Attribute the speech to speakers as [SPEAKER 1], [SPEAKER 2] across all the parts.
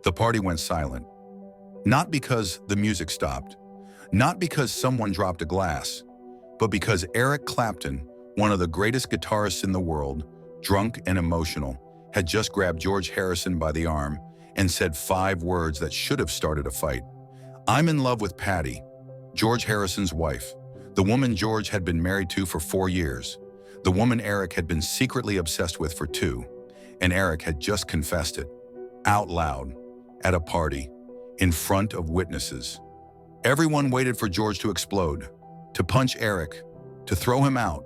[SPEAKER 1] The party went silent. Not because the music stopped, not because someone dropped a glass, but because Eric Clapton, one of the greatest guitarists in the world, drunk and emotional, had just grabbed George Harrison by the arm and said 5 words that should have started a fight. "I'm in love with Pattie," George Harrison's wife, the woman George had been married to for 4 years, the woman Eric had been secretly obsessed with for 2, and Eric had just confessed it, out loud, at a party, in front of witnesses. Everyone waited for George to explode, to punch Eric, to throw him out,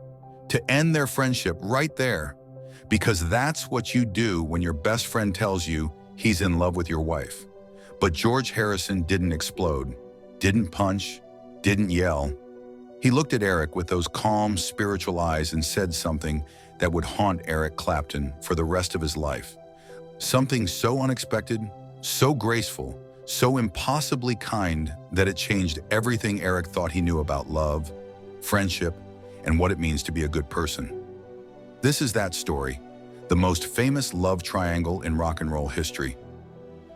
[SPEAKER 1] to end their friendship right there, because that's what you do when your best friend tells you he's in love with your wife. But George Harrison didn't explode, didn't punch, didn't yell. He looked at Eric with those calm, spiritual eyes and said something that would haunt Eric Clapton for the rest of his life. Something so unexpected, so graceful, so impossibly kind that it changed everything Eric thought he knew about love, friendship, and what it means to be a good person. This is that story, the most famous love triangle in rock and roll history,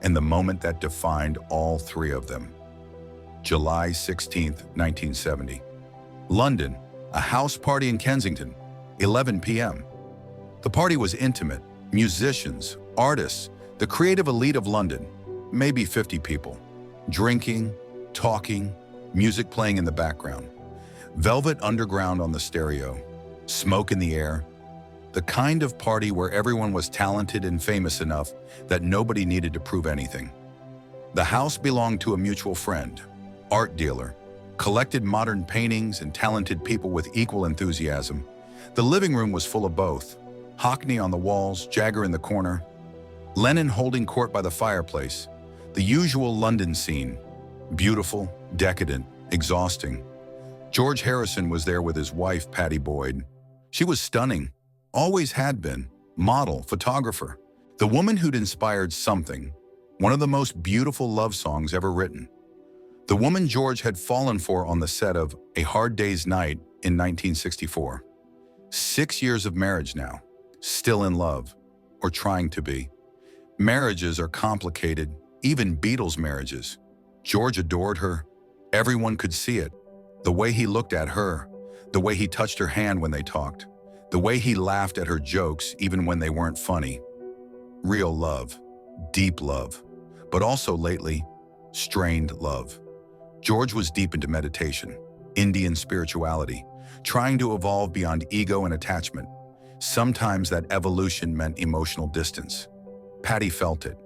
[SPEAKER 1] and the moment that defined all 3 of them. July 16, 1970. London, a house party in Kensington, 11 p.m. The party was intimate, musicians, artists, the creative elite of London, maybe 50 people, drinking, talking, music playing in the background. Velvet Underground on the stereo, smoke in the air, the kind of party where everyone was talented and famous enough that nobody needed to prove anything. The house belonged to a mutual friend, art dealer, collected modern paintings and talented people with equal enthusiasm. The living room was full of both, Hockney on the walls, Jagger in the corner, Lennon holding court by the fireplace, the usual London scene, beautiful, decadent, exhausting. George Harrison was there with his wife, Pattie Boyd. She was stunning, always had been, model, photographer, the woman who'd inspired Something, one of the most beautiful love songs ever written. The woman George had fallen for on the set of A Hard Day's Night in 1964. 6 years of marriage now, still in love, or trying to be. Marriages are complicated, even Beatles marriages. George adored her. Everyone could see it. The way he looked at her, the way he touched her hand when they talked, the way he laughed at her jokes even when they weren't funny. Real love, deep love, but also lately, strained love. George was deep into meditation, Indian spirituality, trying to evolve beyond ego and attachment. Sometimes that evolution meant emotional distance. Pattie felt it.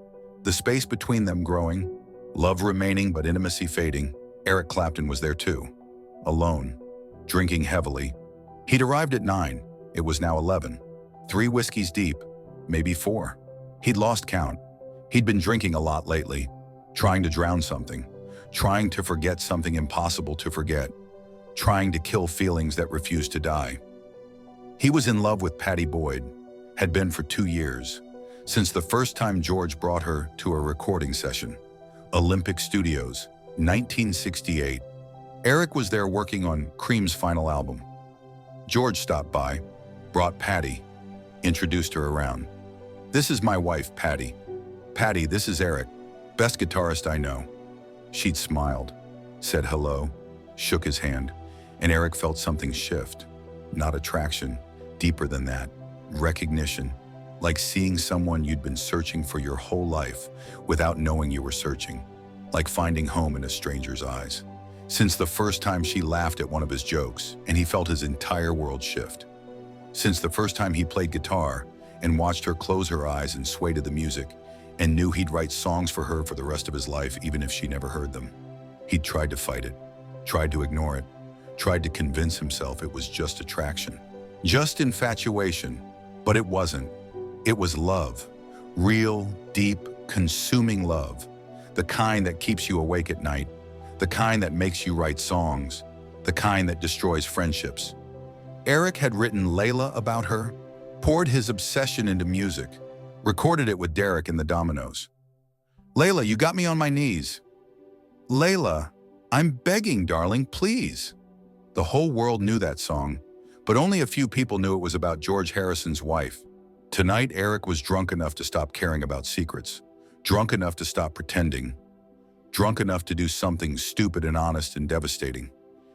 [SPEAKER 1] The space between them growing, love remaining but intimacy fading. Eric Clapton was there too, alone, drinking heavily. He'd arrived at 9, it was now 11. 3 whiskeys deep, maybe 4. He'd lost count. He'd been drinking a lot lately, trying to drown something, trying to forget something impossible to forget, trying to kill feelings that refused to die. He was in love with Pattie Boyd, had been for 2 years, since the first time George brought her to a recording session. Olympic Studios, 1968. Eric was there working on Cream's final album. George stopped by, brought Pattie, introduced her around. "This is my wife, Pattie. Pattie, this is Eric, best guitarist I know." She'd smiled, said hello, shook his hand, and Eric felt something shift. Not attraction, deeper than that, recognition, like seeing someone you'd been searching for your whole life without knowing you were searching, like finding home in a stranger's eyes. Since the first time she laughed at one of his jokes, and he felt his entire world shift. Since the first time he played guitar and watched her close her eyes and sway to the music, and knew he'd write songs for her for the rest of his life even if she never heard them. He'd tried to fight it, tried to ignore it, tried to convince himself it was just attraction, just infatuation, but it wasn't. It was love, real, deep, consuming love, the kind that keeps you awake at night, the kind that makes you write songs, the kind that destroys friendships. Eric had written Layla about her, poured his obsession into music, recorded it with Derek and the Dominoes. "Layla, you got me on my knees. Layla, I'm begging, darling, please." The whole world knew that song, but only a few people knew it was about George Harrison's wife. Tonight, Eric was drunk enough to stop caring about secrets, drunk enough to stop pretending, drunk enough to do something stupid and honest and devastating.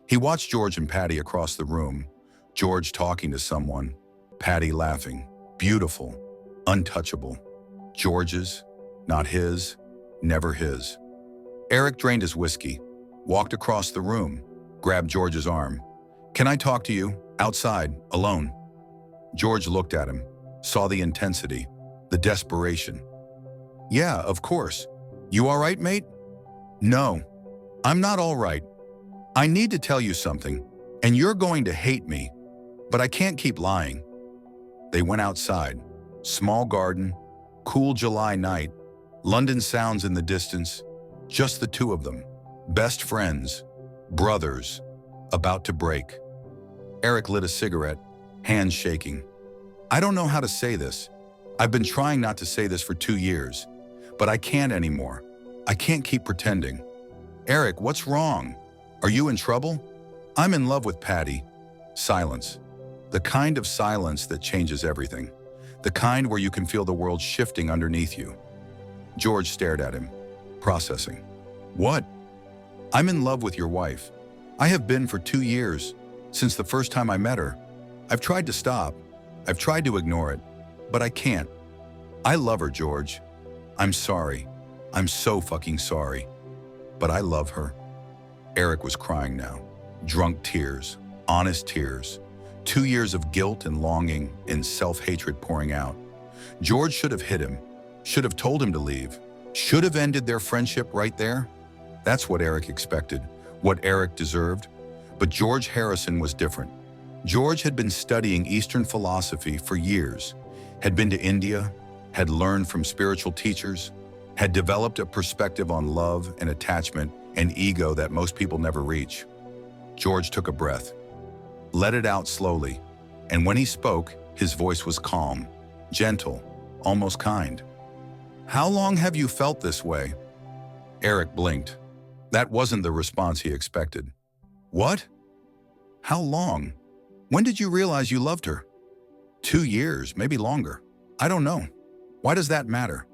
[SPEAKER 1] He watched George and Pattie across the room, George talking to someone, Pattie laughing. Beautiful, untouchable. George's, not his, never his. Eric drained his whiskey, walked across the room, grabbed George's arm. "Can I talk to you? Outside, alone?" George looked at him, saw the intensity, the desperation. "Yeah, of course. You all right, mate?" "No, I'm not all right. I need to tell you something, and you're going to hate me, but I can't keep lying." They went outside. Small garden, cool July night, London sounds in the distance, just the two of them, best friends, brothers, about to break. Eric lit a cigarette, hands shaking. "I don't know how to say this. I've been trying not to say this for 2 years, but I can't anymore. I can't keep pretending." "Eric, what's wrong? Are you in trouble?" "I'm in love with Pattie." Silence. The kind of silence that changes everything. The kind where you can feel the world shifting underneath you. George stared at him, processing. "What?" "I'm in love with your wife. I have been for 2 years, since the first time I met her. I've tried to stop. I've tried to ignore it, but I can't. I love her, George. I'm sorry. I'm so fucking sorry. But I love her." Eric was crying now. Drunk tears, honest tears. 2 years of guilt and longing and self-hatred pouring out. George should have hit him, should have told him to leave, should have ended their friendship right there. That's what Eric expected, what Eric deserved. But George Harrison was different. George had been studying Eastern philosophy for years, had been to India, had learned from spiritual teachers, had developed a perspective on love and attachment and ego that most people never reach. George took a breath, let it out slowly, and when he spoke, his voice was calm, gentle, almost kind. "How long have you felt this way?" Eric blinked. That wasn't the response he expected. "What? How long? When did you realize you loved her?" 2 years, maybe longer. I don't know. Why does that matter?"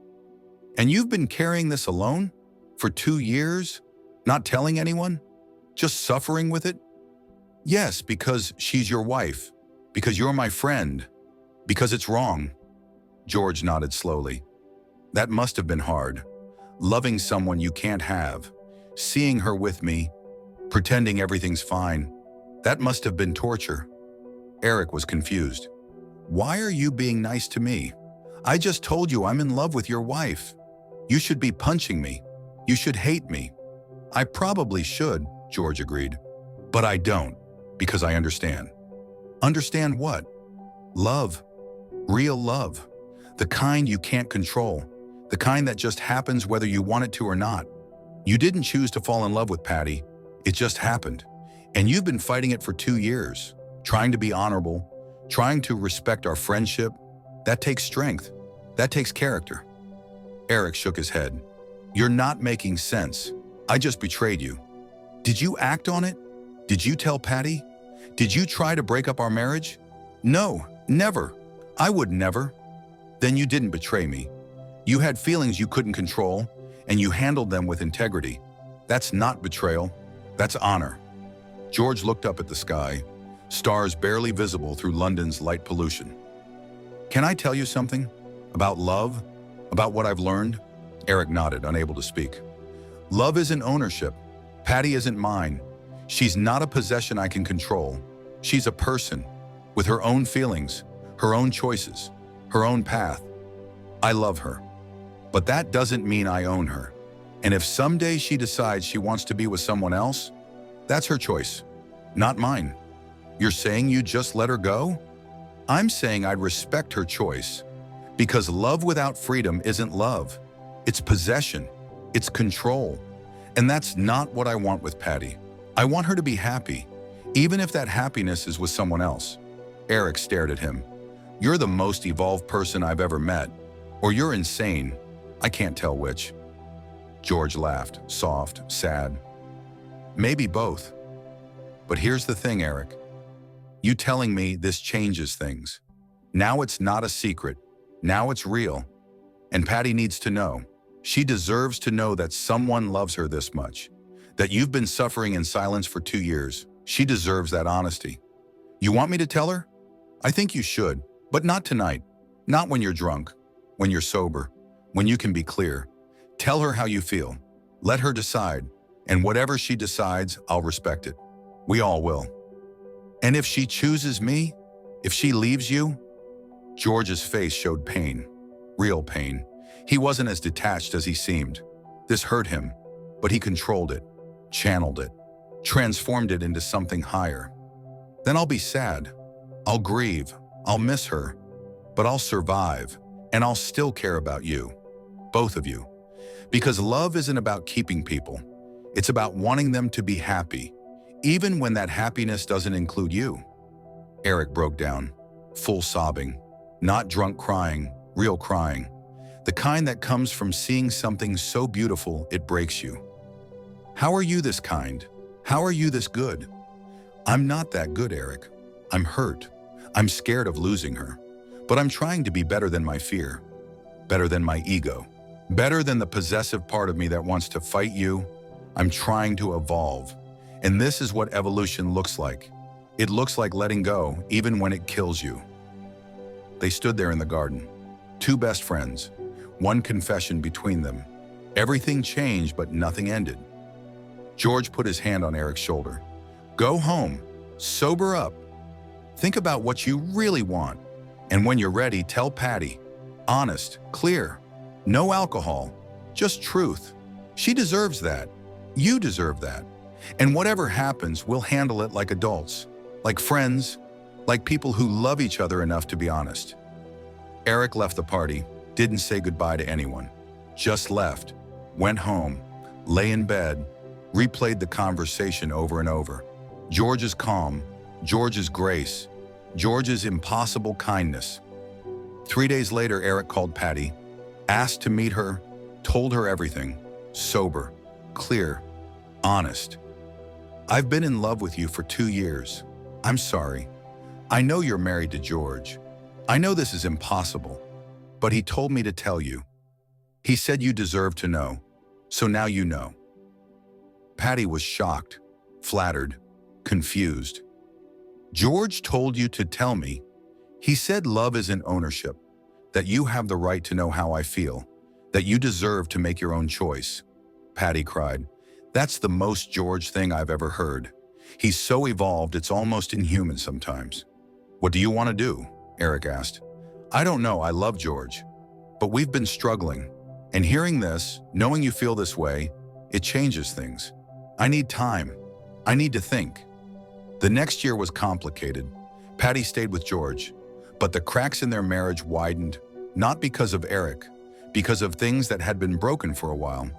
[SPEAKER 1] "And you've been carrying this alone? For 2 years? Not telling anyone? Just suffering with it?" "Yes, because she's your wife. Because you're my friend. Because it's wrong." George nodded slowly. "That must have been hard. Loving someone you can't have. Seeing her with me. Pretending everything's fine. That must have been torture." Eric was confused. "Why are you being nice to me? I just told you I'm in love with your wife. You should be punching me. You should hate me." "I probably should," George agreed. "But I don't, because I understand." "Understand what?" "Love. Real love. The kind you can't control. The kind that just happens whether you want it to or not. You didn't choose to fall in love with Pattie. It just happened. And you've been fighting it for 2 years, trying to be honorable, trying to respect our friendship. That takes strength. That takes character." Eric shook his head. "You're not making sense. I just betrayed you." "Did you act on it? Did you tell Pattie? Did you try to break up our marriage?" "No, never. I would never." "Then you didn't betray me. You had feelings you couldn't control, and you handled them with integrity. That's not betrayal. That's honor." George looked up at the sky, stars barely visible through London's light pollution. "Can I tell you something? About love? About what I've learned?" Eric nodded, unable to speak. "Love isn't ownership. Pattie isn't mine. She's not a possession I can control. She's a person, with her own feelings, her own choices, her own path. I love her. But that doesn't mean I own her. And if someday she decides she wants to be with someone else, that's her choice, not mine." "You're saying you just let her go?" "I'm saying I'd respect her choice. Because love without freedom isn't love. It's possession. It's control. And that's not what I want with Pattie. I want her to be happy, even if that happiness is with someone else." Eric stared at him. "You're the most evolved person I've ever met. Or you're insane. I can't tell which." George laughed, soft, sad. "Maybe both. But here's the thing, Eric. You telling me this changes things. Now it's not a secret. Now it's real. And Pattie needs to know. She deserves to know that someone loves her this much, that you've been suffering in silence for 2 years. She deserves that honesty. You want me to tell her? I think you should, but not tonight. Not when you're drunk, when you're sober, when you can be clear. Tell her how you feel. Let her decide, and whatever she decides, I'll respect it. We all will. And if she chooses me, if she leaves you? George's face showed pain, real pain. He wasn't as detached as he seemed. This hurt him, but he controlled it, channeled it, transformed it into something higher. Then I'll be sad. I'll grieve. I'll miss her. But I'll survive, and I'll still care about you, both of you. Because love isn't about keeping people. It's about wanting them to be happy, even when that happiness doesn't include you. Eric broke down, full sobbing, not drunk crying, real crying. The kind that comes from seeing something so beautiful it breaks you. How are you this kind? How are you this good? I'm not that good, Eric. I'm hurt. I'm scared of losing her. But I'm trying to be better than my fear, better than my ego, better than the possessive part of me that wants to fight you. I'm trying to evolve. And this is what evolution looks like. It looks like letting go, even when it kills you. They stood there in the garden, two best friends, one confession between them. Everything changed, but nothing ended. George put his hand on Eric's shoulder. Go home, sober up. Think about what you really want. And when you're ready, tell Patty. Honest, clear, no alcohol, just truth. She deserves that. You deserve that. And whatever happens, we'll handle it like adults, like friends, like people who love each other enough to be honest. Eric left the party, didn't say goodbye to anyone, just left, went home, lay in bed, replayed the conversation over and over. George's calm, George's grace, George's impossible kindness. 3 days later, Eric called Patty, asked to meet her, told her everything, sober, clear, honest. I've been in love with you for 2 years. I'm sorry. I know you're married to George. I know this is impossible, but he told me to tell you. He said you deserve to know, so now you know. Patty was shocked, flattered, confused. George told you to tell me. He said love isn't ownership, that you have the right to know how I feel, that you deserve to make your own choice. Patty cried. That's the most George thing I've ever heard. He's so evolved it's almost inhuman sometimes. What do you want to do? Eric asked. I don't know, I love George. But we've been struggling. And hearing this, knowing you feel this way, it changes things. I need time. I need to think. The next year was complicated. Patty stayed with George, but the cracks in their marriage widened, not because of Eric, because of things that had been broken for a while.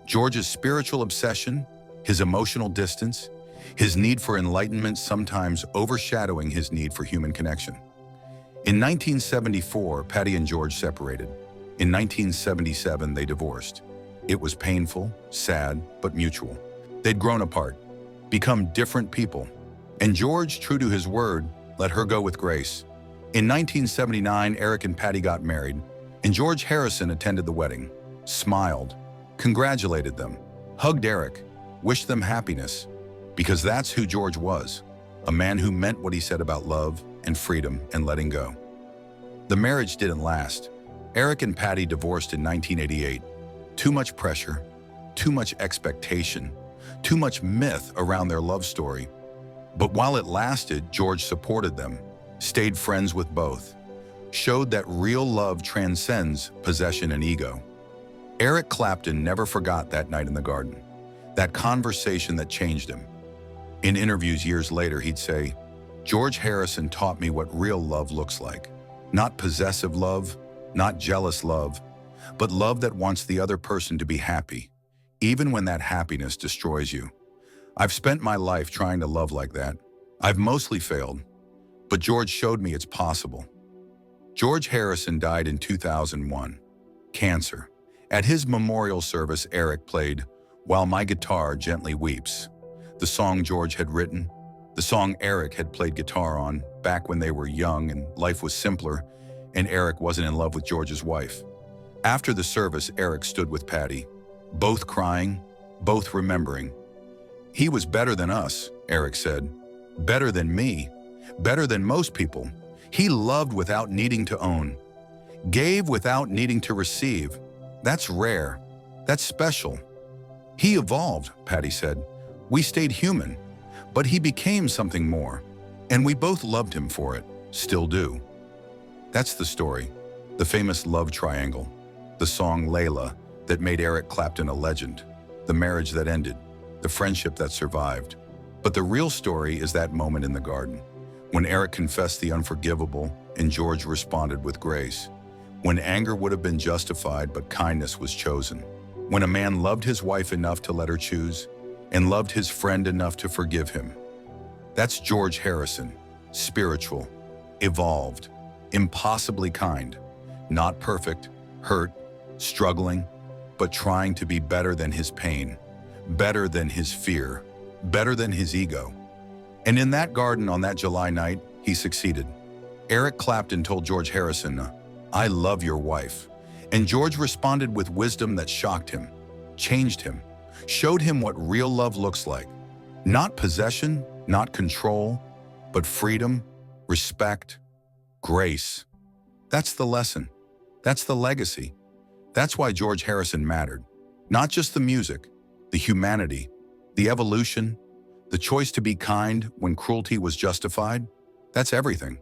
[SPEAKER 1] George's spiritual obsession, his emotional distance, his need for enlightenment sometimes overshadowing his need for human connection. In 1974, Pattie and George separated. In 1977, they divorced. It was painful, sad, but mutual. They'd grown apart, become different people. And George, true to his word, let her go with grace. In 1979, Eric and Patty got married, and George Harrison attended the wedding, smiled, congratulated them, hugged Eric, wished them happiness, because that's who George was, a man who meant what he said about love and freedom and letting go. The marriage didn't last. Eric and Patty divorced in 1988. Too much pressure, too much expectation, too much myth around their love story. But while it lasted, George supported them, stayed friends with both, showed that real love transcends possession and ego. Eric Clapton never forgot that night in the garden, that conversation that changed him. In interviews years later, he'd say, George Harrison taught me what real love looks like. Not possessive love, not jealous love, but love that wants the other person to be happy, even when that happiness destroys you. I've spent my life trying to love like that. I've mostly failed, but George showed me it's possible. George Harrison died in 2001, cancer. At his memorial service, Eric played While My Guitar Gently Weeps, the song George had written, the song Eric had played guitar on back when they were young and life was simpler and Eric wasn't in love with George's wife. After the service, Eric stood with Pattie, both crying, both remembering. "He was better than us," Eric said. "Better than me. Better than most people. He loved without needing to own. Gave without needing to receive. That's rare. That's special." "He evolved," Pattie said. "We stayed human, but he became something more. And we both loved him for it. Still do." That's the story. The famous love triangle. The song Layla that made Eric Clapton a legend. The marriage that ended. The friendship that survived. But the real story is that moment in the garden, when Eric confessed the unforgivable and George responded with grace. When anger would have been justified but kindness was chosen. When a man loved his wife enough to let her choose and loved his friend enough to forgive him. That's George Harrison, spiritual, evolved, impossibly kind, not perfect, hurt, struggling, but trying to be better than his pain, better than his fear, better than his ego. And in that garden on that July night, he succeeded. Eric Clapton told George Harrison, "I love your wife." And George responded with wisdom that shocked him, changed him, showed him what real love looks like. Not possession, not control, but freedom, respect, grace. That's the lesson. That's the legacy. That's why George Harrison mattered. Not just the music, the humanity, the evolution, the choice to be kind when cruelty was justified. That's everything.